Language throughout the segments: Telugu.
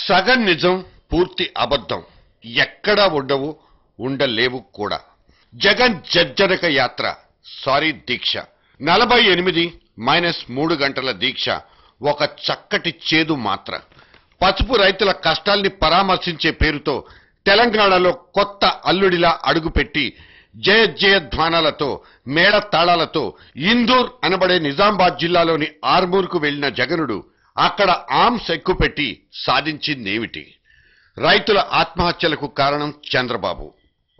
సగం నిజం పూర్తి అబద్ధం ఎక్కడా ఉండవు ఉండలేవు కూడా. జగన్ జజ్జనక యాత్ర సారీ దీక్ష 48-3 గంటల దీక్ష ఒక చక్కటి చేదు మాత్ర. పసుపు రైతుల కష్టాల్ని పరామర్శించే పేరుతో తెలంగాణలో కొత్త అల్లుడిలా అడుగుపెట్టి జయధ్వానాలతో మేళ తాళాలతో ఇందూర్ అనబడే నిజామాబాద్ జిల్లాలోని ఆర్మూర్కు వెళ్లిన జగనుడు అక్కడ ఆర్మ్స్ ఎక్కుపెట్టి సాధించిందేమిటి? రైతుల ఆత్మహత్యలకు కారణం చంద్రబాబు.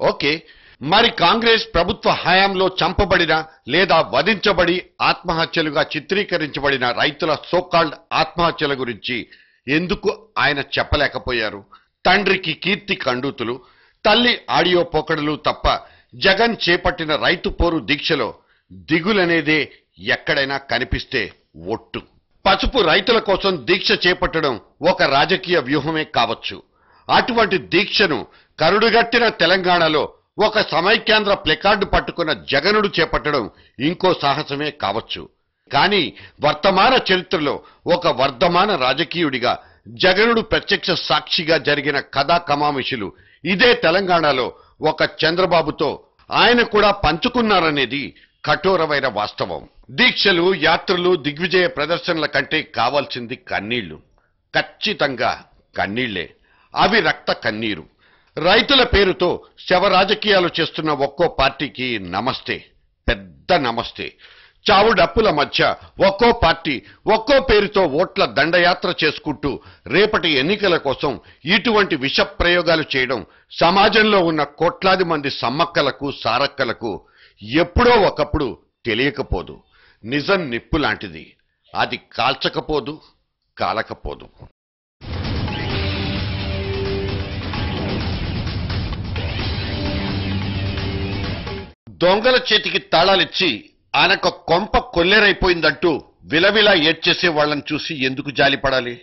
ఓకే, మరి కాంగ్రెస్ ప్రభుత్వ హయాంలో చంపబడిన లేదా వధించబడి ఆత్మహత్యలుగా చిత్రీకరించబడిన రైతుల సోకాల్డ్ ఆత్మహత్యల గురించి ఎందుకు ఆయన చెప్పలేకపోయారు? తండ్రికి కీర్తి కండూతులు, తల్లి ఆడియో పోకడలు తప్ప జగన్ చేపట్టిన రైతు పోరు దీక్షలో దిగులనేదే ఎక్కడైనా కనిపిస్తే ఒట్టు. పసుపు రైతుల కోసం దీక్ష చేపట్టడం ఒక రాజకీయ వ్యూహమే కావచ్చు. అటువంటి దీక్షను కరుడుగట్టిన తెలంగాణలో ఒక సమైక్యాంధ్ర ప్లెకార్డు పట్టుకున్న జగనుడు చేపట్టడం ఇంకో సాహసమే కావచ్చు. కానీ వర్తమాన చరిత్రలో ఒక వర్ధమాన రాజకీయుడిగా జగనుడు ప్రత్యక్ష సాక్షిగా జరిగిన కథా కమామిషులు ఇదే తెలంగాణలో ఒక చంద్రబాబుతో ఆయన కూడా పంచుకున్నారనేది కఠోరమైన వాస్తవం. దీక్షలు, యాత్రలు, దిగ్విజయ ప్రదర్శనల కంటే కావాల్సింది కన్నీళ్లు. ఖచ్చితంగా కన్నీళ్లే. అవి రక్త కన్నీరు. రైతుల పేరుతో శవ రాజకీయాలు చేస్తున్న ఒక్కో పార్టీకి నమస్తే, పెద్ద నమస్తే. చావు డప్పుల మధ్య ఒక్కో పార్టీ ఒక్కో పేరుతో ఓట్ల దండయాత్ర చేసుకుంటూ రేపటి ఎన్నికల కోసం ఇటువంటి విష ప్రయోగాలు చేయడం సమాజంలో ఉన్న కోట్లాది మంది సమ్మక్కలకు సారక్కలకు ఎప్పుడో ఒకప్పుడు తెలియకపోదు. నిజం నిప్పు లాంటిది, అది కాల్చకపోదు, కాలకపోదు. దొంగల చేతికి తాళాలిచ్చి ఆయనకు కొంప కొల్లేరైపోయిందంటూ విలవిలా ఏడ్చేసే వాళ్ళని చూసి ఎందుకు జాలిపడాలి?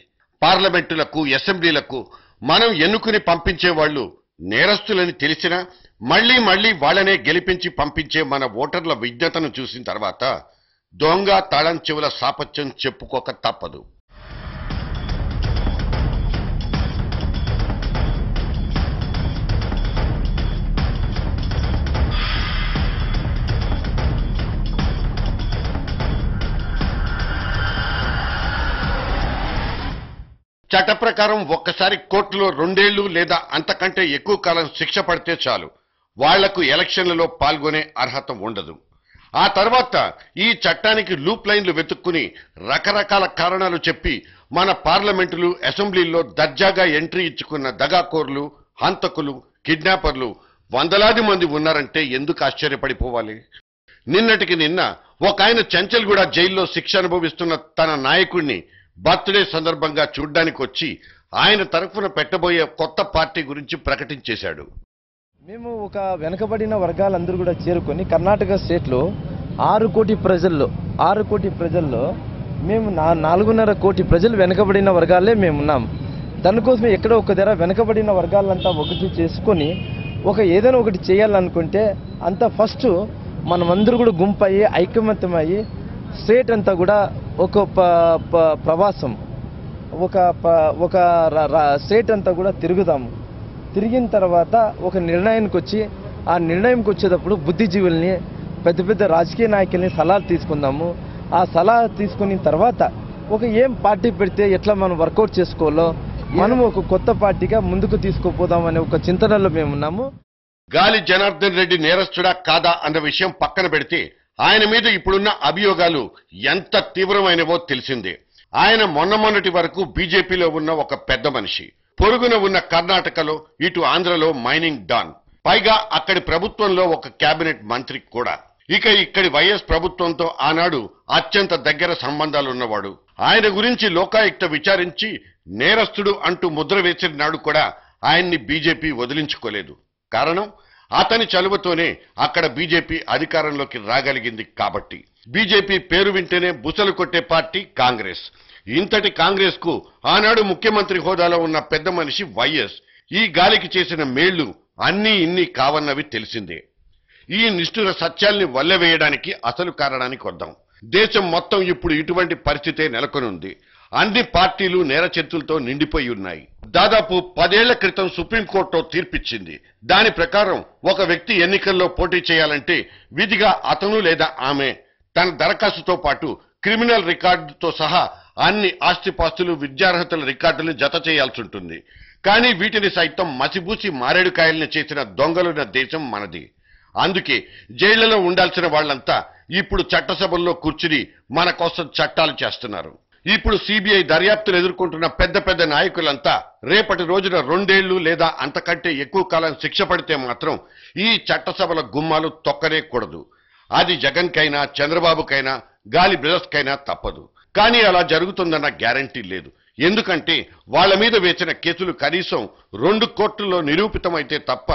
పార్లమెంటులకు, అసెంబ్లీలకు మనం ఎన్నుకుని పంపించే వాళ్ళు నేరస్తులని తెలిసినా మళ్లీ మళ్లీ వాళ్ళనే గెలిపించి పంపించే మన ఓటర్ల విజ్ఞతను చూసిన తర్వాత దొంగ తాళం చెవుల సాపత్యం చెప్పుకోక తప్పదు. చట్ట ప్రకారం ఒక్కసారి కోర్టులో 2 ఏళ్లు లేదా అంతకంటే ఎక్కువ కాలం శిక్ష పడితే చాలు, వాళ్లకు ఎలక్షన్లలో పాల్గొనే అర్హత ఉండదు. ఆ తర్వాత ఈ చట్టానికి లూప్ లైన్లు వెతుక్కుని రకరకాల కారణాలు చెప్పి మన పార్లమెంటులు, అసెంబ్లీల్లో దర్జాగా ఎంట్రీ ఇచ్చుకున్న దగాకోర్లు, హంతకులు, కిడ్నాపర్లు వందలాది మంది ఉన్నారంటే ఎందుకు ఆశ్చర్యపడిపోవాలి? నిన్నటికి నిన్న ఒక ఆయన చెంచల్గూడ జైల్లో శిక్ష అనుభవిస్తున్న తన నాయకుడిని బర్త్డే సందర్భంగా చూడ్డానికి వచ్చి ఆయన తరఫున పెట్టబోయే కొత్త పార్టీ గురించి ప్రకటించేశాడు. మేము ఒక వెనకబడిన వర్గాలందరూ కూడా చేరుకొని కర్ణాటక స్టేట్లో 6 కోటి ప్రజల్లో మేము 4.5 కోటి ప్రజలు వెనకబడిన వర్గాలే మేమున్నాం. దానికోసమే ఎక్కడో ఒక ధర వెనకబడిన వర్గాలంతా ఒకటి చేసుకొని ఏదైనా ఒకటి చేయాలనుకుంటే అంతా ఫస్ట్ మనమందరూ కూడా గుంపయ్యి ఐకమత్యమయ్యి స్టేట్ అంతా కూడా ఒక ప్రవాసం ఒక స్టేట్ అంతా కూడా తిరుగుదాము. తిరిగిన తర్వాత ఒక నిర్ణయానికి వచ్చి ఆ నిర్ణయంకి వచ్చేటప్పుడు బుద్ధిజీవుల్ని, పెద్ద పెద్ద రాజకీయ నాయకుల్ని సలహాలు తీసుకుందాము. ఆ సలహా తీసుకున్న తర్వాత ఏం పార్టీ పెడితే ఎట్లా మనం వర్కౌట్ చేసుకోవాలో మనం ఒక కొత్త పార్టీగా ముందుకు తీసుకుపోదాం అనే ఒక చింతనలో మేమున్నాము. గాలి జనార్దన్ రెడ్డి నేరస్తుడా కాదా అన్న విషయం పక్కన పెడితే ఆయన మీద ఇప్పుడున్న అభియోగాలు ఎంత తీవ్రమైనవో తెలిసిందే. ఆయన మొన్నటి వరకు బీజేపీలో ఉన్న ఒక పెద్ద మనిషి, పొరుగున ఉన్న కర్ణాటకలో, ఇటు ఆంధ్రలో మైనింగ్ డాన్, పైగా అక్కడి ప్రభుత్వంలో ఒక కేబినెట్ మంత్రి కూడా. ఇక ఇక్కడి వైఎస్ ప్రభుత్వంతో ఆనాడు అత్యంత దగ్గర సంబంధాలున్నవాడు. ఆయన గురించి లోకాయుక్త విచారించి నేరస్తుడు అంటూ ముద్ర వేసిన నాడు కూడా ఆయన్ని బీజేపీ వదిలించుకోలేదు. కారణం అతని చలువతోనే అక్కడ బీజేపీ అధికారంలోకి రాగలిగింది కాబట్టి. బీజేపీ పేరు వింటేనే బుసలు కొట్టే పార్టీ కాంగ్రెస్. ఇంతటి కాంగ్రెస్ కు ఆనాడు ముఖ్యమంత్రి హోదాలో ఉన్న పెద్ద మనిషి వైఎస్ ఈ గాలికి చేసిన మేళ్లు అన్నీ ఇన్ని కావన్నవి తెలిసిందే. ఈ నిష్ఠుర సత్యాల్ని వల్లవేయడానికి అసలు కారణానికి వద్దాం. దేశం మొత్తం ఇప్పుడు ఇటువంటి పరిస్థితే నెలకొని ఉంది. అన్ని పార్టీలు నేరచరితులతో నిండిపోయి ఉన్నాయి. దాదాపు 10 ఏళ్ల క్రితం సుప్రీంకోర్టు తీర్పిచ్చింది. దాని ప్రకారం ఒక వ్యక్తి ఎన్నికల్లో పోటీ చేయాలంటే విధిగా అతను లేదా ఆమె తన దరఖాస్తుతో పాటు క్రిమినల్ రికార్డుతో సహా అన్ని ఆస్తిపాస్తులు, విద్యార్హతల రికార్డులను జత చేయాల్సి ఉంటుంది. కానీ వీటిని సైతం మసిబూసి మారేడుకాయల్ని చేసిన దొంగలున్న దేశం మనది. అందుకే జైళ్లలో ఉండాల్సిన వాళ్లంతా ఇప్పుడు చట్టసభల్లో కూర్చుని మన కోసం చట్టాలు చేస్తున్నారు. ఇప్పుడు సిబిఐ దర్యాప్తులు ఎదుర్కొంటున్న పెద్ద పెద్ద నాయకులంతా రేపటి రోజున 2 ఏళ్లు లేదా అంతకంటే ఎక్కువ కాలం శిక్ష పడితే మాత్రం ఈ చట్టసభల గుమ్మాలు తొక్కనే కూడదు. అది జగన్కైనా, చంద్రబాబుకైనా, గాలి బ్రదర్స్కైనా తప్పదు. కానీ అలా జరుగుతుందన్న గ్యారంటీ లేదు. ఎందుకంటే వాళ్ల మీద వేసిన కేసులు కనీసం 2 కోర్టుల్లో నిరూపితమైతే తప్ప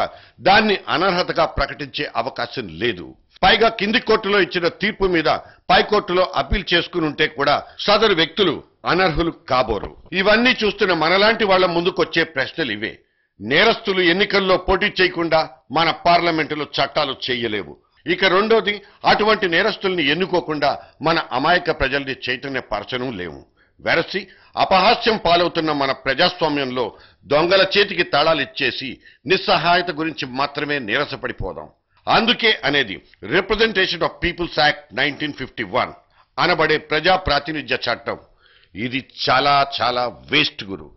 దాన్ని అనర్హతగా ప్రకటించే అవకాశం లేదు. పైగా కింది కోర్టులో ఇచ్చిన తీర్పు మీద పై కోర్టులో అప్పీల్ చేసుకుని ఉంటే కూడా సదరు వ్యక్తులు అనర్హులు కాబోరు. ఇవన్నీ చూస్తున్న మనలాంటి వాళ్ల ముందుకొచ్చే ప్రశ్నలు ఇవే. నేరస్తులు ఎన్నికల్లో పోటీ చేయకుండా మన పార్లమెంటులో చట్టాలు చేయలేవు. ఇక రెండోది, అటువంటి నేరస్తుల్ని ఎన్నుకోకుండా మన అమాయక ప్రజల్ని చైతన్యపరచను లేవు. వెరసి అపహాస్యం పాలవుతున్న మన ప్రజాస్వామ్యంలో దొంగల చేతికి తాళాలిచ్చేసి నిస్సహాయత గురించి మాత్రమే నీరసపడిపోదాం. అందుకే అనేది రిప్రజెంటేషన్ ఆఫ్ పీపుల్స్ యాక్ట్ 1951 అనబడే ప్రజా ప్రాతినిధ్య చట్టం. ఇది చాలా చాలా వేస్ట్ గురు.